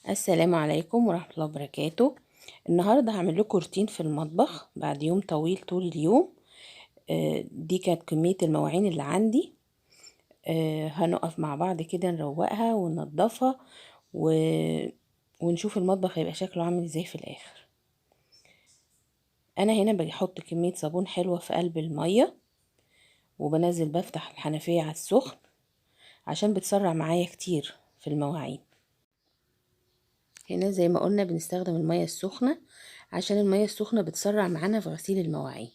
السلام عليكم ورحمة الله وبركاته. النهاردة هعمل لكم روتين في المطبخ بعد يوم طويل طول اليوم. دي كانت كمية المواعين اللي عندي. هنقف مع بعض كده نروقها وننضفها و... ونشوف المطبخ هيبقى شكله عامل ازاي في الاخر. انا هنا بحط كمية صابون حلوة في قلب المية، وبنزل بفتح الحنفية على السخن عشان بتسرع معايا كتير في المواعين. هنا زي ما قلنا بنستخدم المية السخنة عشان المية السخنة بتسرع معانا في غسيل المواعين.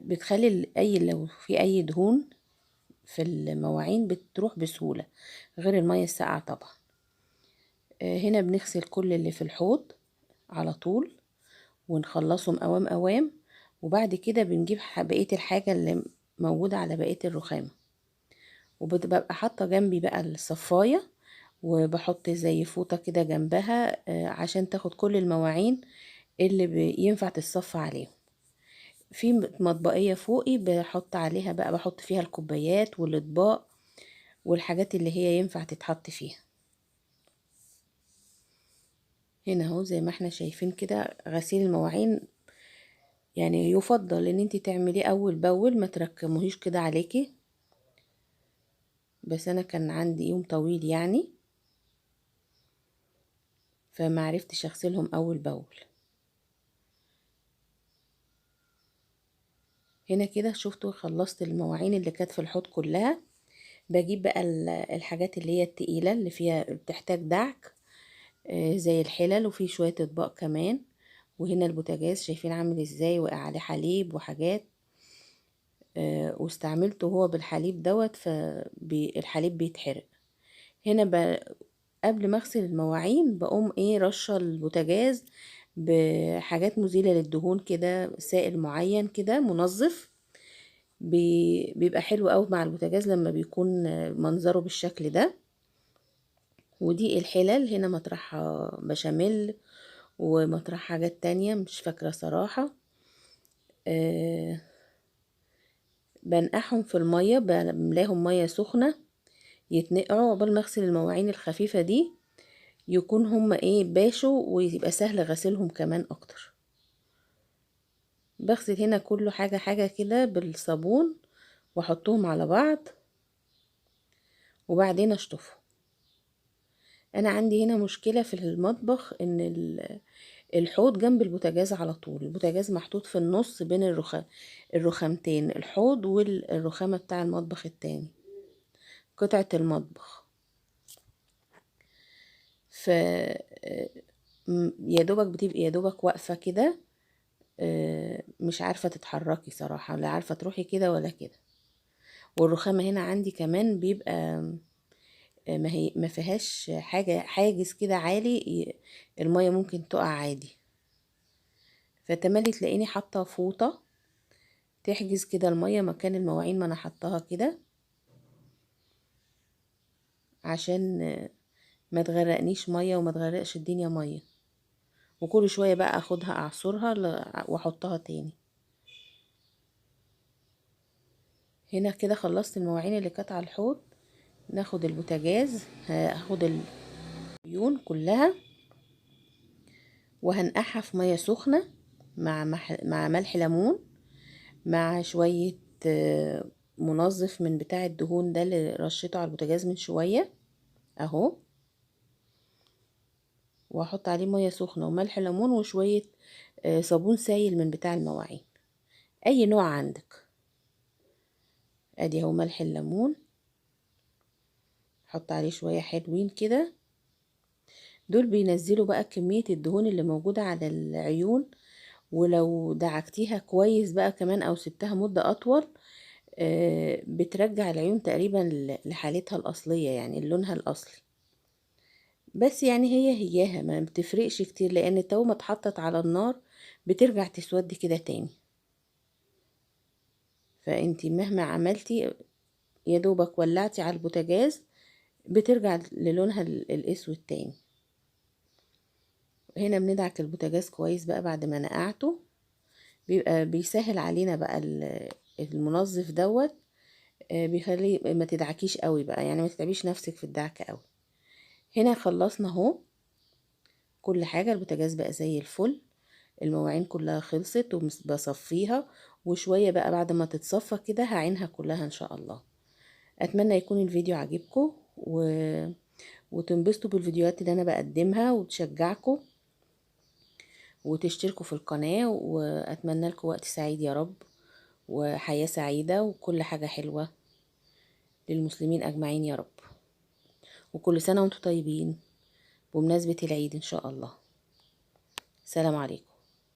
بتخلي لو في اي دهون في المواعين بتروح بسهولة، غير المية الساقعة طبعا. هنا بنغسل كل اللي في الحوض على طول ونخلصهم اوام اوام، وبعد كده بنجيب بقية الحاجة اللي موجودة على بقية الرخامة، وببقى حاطة جنبي بقى الصفاية، وبحط زي فوطة كده جنبها عشان تاخد كل المواعين اللي ينفع تتصفى عليهم. في مطبقية فوقي بحط عليها بقى، بحط فيها الكوبايات والاطباق والحاجات اللي هي ينفع تتحط فيها. هنا اهو زي ما احنا شايفين كده غسيل المواعين، يعني يفضل ان انت تعمليه اول باول، ما تركموهيش كده عليكي، بس انا كان عندي يوم طويل يعني فما عرفتش اغسلهم اول باول. هنا كده شفتوا خلصت المواعين اللي كانت في الحوض كلها. بجيب بقى الحاجات اللي هي التقيلة اللي فيها بتحتاج دعك، زي الحلل، وفي شوية اطباق كمان. وهنا البوتاجاز شايفين عامل ازاي، وقع عليه حليب وحاجات، واستعملته هو بالحليب دوت فالحليب بيتحرق. هنا قبل ما اغسل المواعين بقوم رشة البوتاجاز بحاجات مزيلة للدهون كده، سائل معين كده منظف، بيبقى حلو قوي مع البوتاجاز لما بيكون منظره بالشكل ده. ودي الحلل هنا مطرحها بشاميل ومطرح حاجات تانية مش فاكرة صراحة. بنقعهم في المية، بملاهم مية سخنة يتنقعوا قبل ما اغسل المواعين الخفيفة دي، يكون هما باشوا ويبقى سهل غسلهم كمان اكتر. بغسل هنا كله حاجة حاجة كده بالصابون واحطهم على بعض وبعدين اشطفهم. انا عندي هنا مشكلة في المطبخ ان الحوض جنب البوتاجاز على طول، البوتاجاز محطوط في النص بين الرخامتين، الحوض والرخامة بتاع المطبخ التاني، قطعة المطبخ. ف يا دوبك بتبقي يا دوبك واقفة كده، مش عارفة تتحركي صراحة، لا عارفة تروحي كده ولا كده. والرخامة هنا عندي كمان بيبقى ما فيهاش حاجة حاجز كده عالي، المية ممكن تقع عادي، فتملي تلاقيني حاطة فوطة تحجز كده المية مكان المواعين ما انا حطاها كده، عشان ما تغرقنيش مية وما تغرقش الدنيا مية. وكل شوية بقى اخدها اعصرها واحطها تاني. هنا كده خلصت المواعين اللي كانت على الحوض. ناخد البوتاجاز، هاخد العيون كلها وهنقعها في مية سخنة مع ملح ليمون، مع شوية منظف من بتاع الدهون ده اللي رشيته على البوتاجاز من شوية اهو، واحط عليه مية سخنة وملح ليمون وشوية صابون سايل من بتاع المواعين اي نوع عندك. ادي اهو ملح الليمون، حط عليه شوية حلوين كده، دول بينزلوا بقى كمية الدهون اللي موجودة على العيون. ولو دعكتيها كويس بقى كمان او سبتها مدة اطول، بترجع العيون تقريبا لحالتها الاصلية، يعني لونها الاصلي. بس يعني هياها ما بتفرقش كتير، لان تو ما اتحطت على النار بترجع تسود كده تاني. فانتي مهما عملتي يا دوبك ولعتي على البوتاجاز بترجع للونها الاسود تاني. هنا بندعك البوتاجاز كويس بقى بعد ما نقعته، بيبقى بيسهل علينا بقى المنظف دوت، بيخلي ما تدعكيش قوي بقى، يعني ما تتعبيش نفسك في الدعكة قوي. هنا خلصنا اهو كل حاجة. البوتاجاز بقى زي الفل، المواعين كلها خلصت وبصفيها، وشوية بقى بعد ما تتصفى كده هعينها كلها ان شاء الله. اتمنى يكون الفيديو عجبكم وتنبسطوا بالفيديوهات اللي انا بقدمها وتشجعكم وتشتركوا في القناة، واتمنى لكم وقت سعيد يا رب، وحياة سعيدة وكل حاجة حلوة للمسلمين اجمعين يا رب. وكل سنة وانتم طيبين بمناسبة العيد ان شاء الله. سلام عليكم.